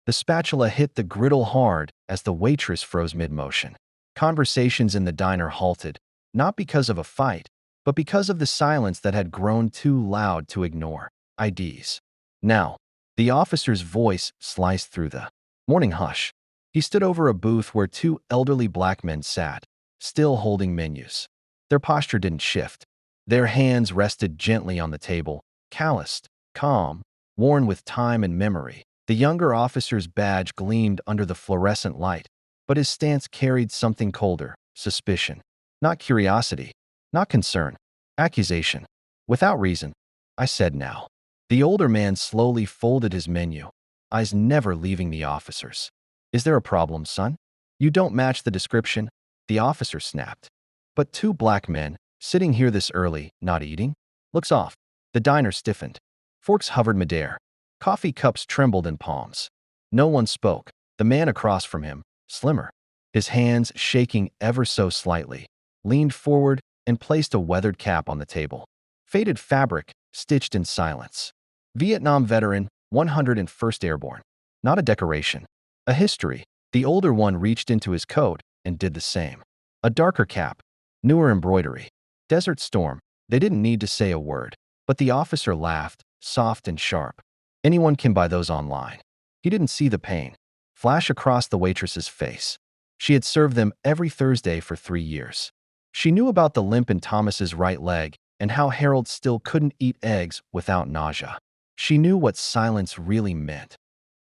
The spatula hit the griddle hard as the waitress froze mid-motion. Conversations in the diner halted, not because of a fight, but because of the silence that had grown too loud to ignore. IDs. Now, the officer's voice sliced through the morning hush. He stood over a booth where two elderly black men sat, still holding menus. Their posture didn't shift. Their hands rested gently on the table, calloused, calm, worn with time and memory. The younger officer's badge gleamed under the fluorescent light, but his stance carried something colder: suspicion. Not curiosity, not concern, accusation. Without reason, I said now. The older man slowly folded his menu, eyes never leaving the officer's. Is there a problem, son? You don't match the description, the officer snapped. But two black men, sitting here this early, not eating? Looks off. The diner stiffened. Forks hovered midair. Coffee cups trembled in palms. No one spoke. The man across from him, slimmer, his hands shaking ever so slightly, leaned forward and placed a weathered cap on the table. Faded fabric, stitched in silence. Vietnam veteran, 101st Airborne. Not a decoration. A history. The older one reached into his coat and did the same. A darker cap. Newer embroidery. Desert Storm. They didn't need to say a word, but the officer laughed, soft and sharp. Anyone can buy those online. He didn't see the pain flash across the waitress's face. She had served them every Thursday for 3 years. She knew about the limp in Thomas's right leg and how Harold still couldn't eat eggs without nausea. She knew what silence really meant.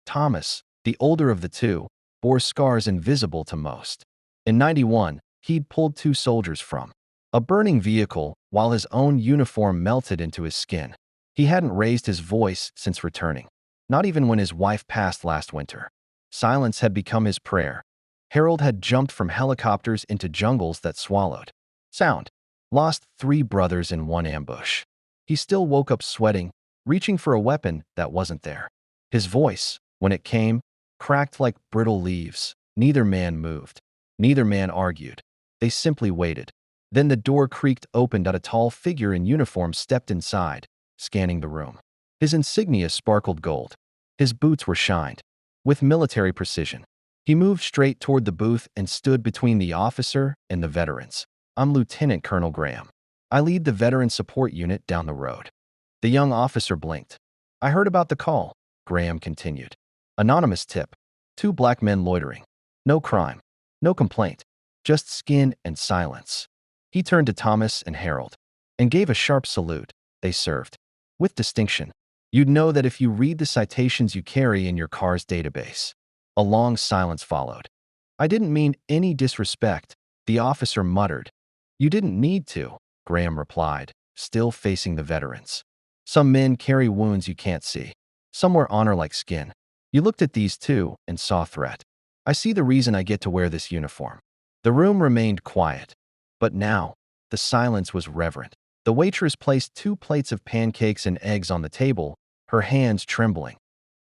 Thomas, the older of the two, bore scars invisible to most. In '91, he'd pulled 2 soldiers from a burning vehicle while his own uniform melted into his skin. He hadn't raised his voice since returning, not even when his wife passed last winter. Silence had become his prayer. Harold had jumped from helicopters into jungles that swallowed sound, lost 3 brothers in one ambush. He still woke up sweating, reaching for a weapon that wasn't there. His voice, when it came, cracked like brittle leaves. Neither man moved. Neither man argued. They simply waited. Then the door creaked open and a tall figure in uniform stepped inside, scanning the room. His insignia sparkled gold. His boots were shined with military precision. He moved straight toward the booth and stood between the officer and the veterans. I'm Lieutenant Colonel Graham. I lead the veteran support unit down the road. The young officer blinked. I heard about the call, Graham continued. Anonymous tip. 2 black men loitering. No crime. No complaint. Just skin and silence. He turned to Thomas and Harold and gave a sharp salute. They served with distinction. You'd know that if you read the citations you carry in your car's database. A long silence followed. I didn't mean any disrespect, the officer muttered. You didn't need to, Graham replied, still facing the veterans. Some men carry wounds you can't see. Some wear honor like skin. You looked at these 2 and saw threat. I see the reason I get to wear this uniform. The room remained quiet. But now, the silence was reverent. The waitress placed 2 plates of pancakes and eggs on the table, her hands trembling.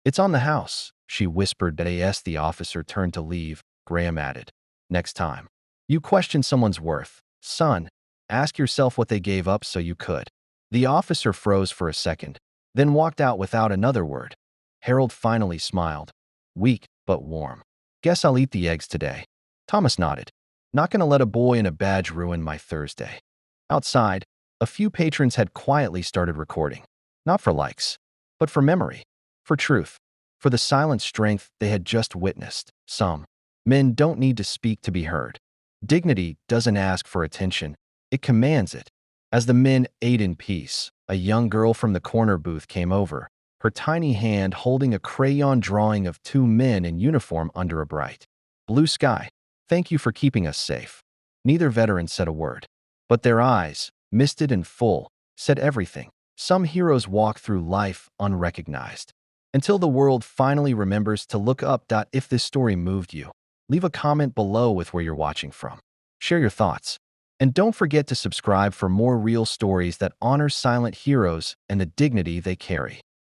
It's on the house, she whispered. As the officer turned to leave, Graham added, next time you question someone's worth, son, ask yourself what they gave up so you could. The officer froze for a second, then walked out without another word. Harold finally smiled, weak but warm. Guess I'll eat the eggs today. Thomas nodded. Not gonna let a boy in a badge ruin my Thursday. Outside, a few patrons had quietly started recording. Not for likes, but for memory, for truth, for the silent strength they had just witnessed. Some men don't need to speak to be heard. Dignity doesn't ask for attention, it commands it. As the men ate in peace, a young girl from the corner booth came over, her tiny hand holding a crayon drawing of 2 men in uniform under a bright blue sky. Thank you for keeping us safe. Neither veteran said a word, but their eyes, misted and full, said everything. Some heroes walk through life unrecognized, until the world finally remembers to look up. If this story moved you, leave a comment below with where you're watching from. Share your thoughts. And don't forget to subscribe for more real stories that honor silent heroes and the dignity they carry.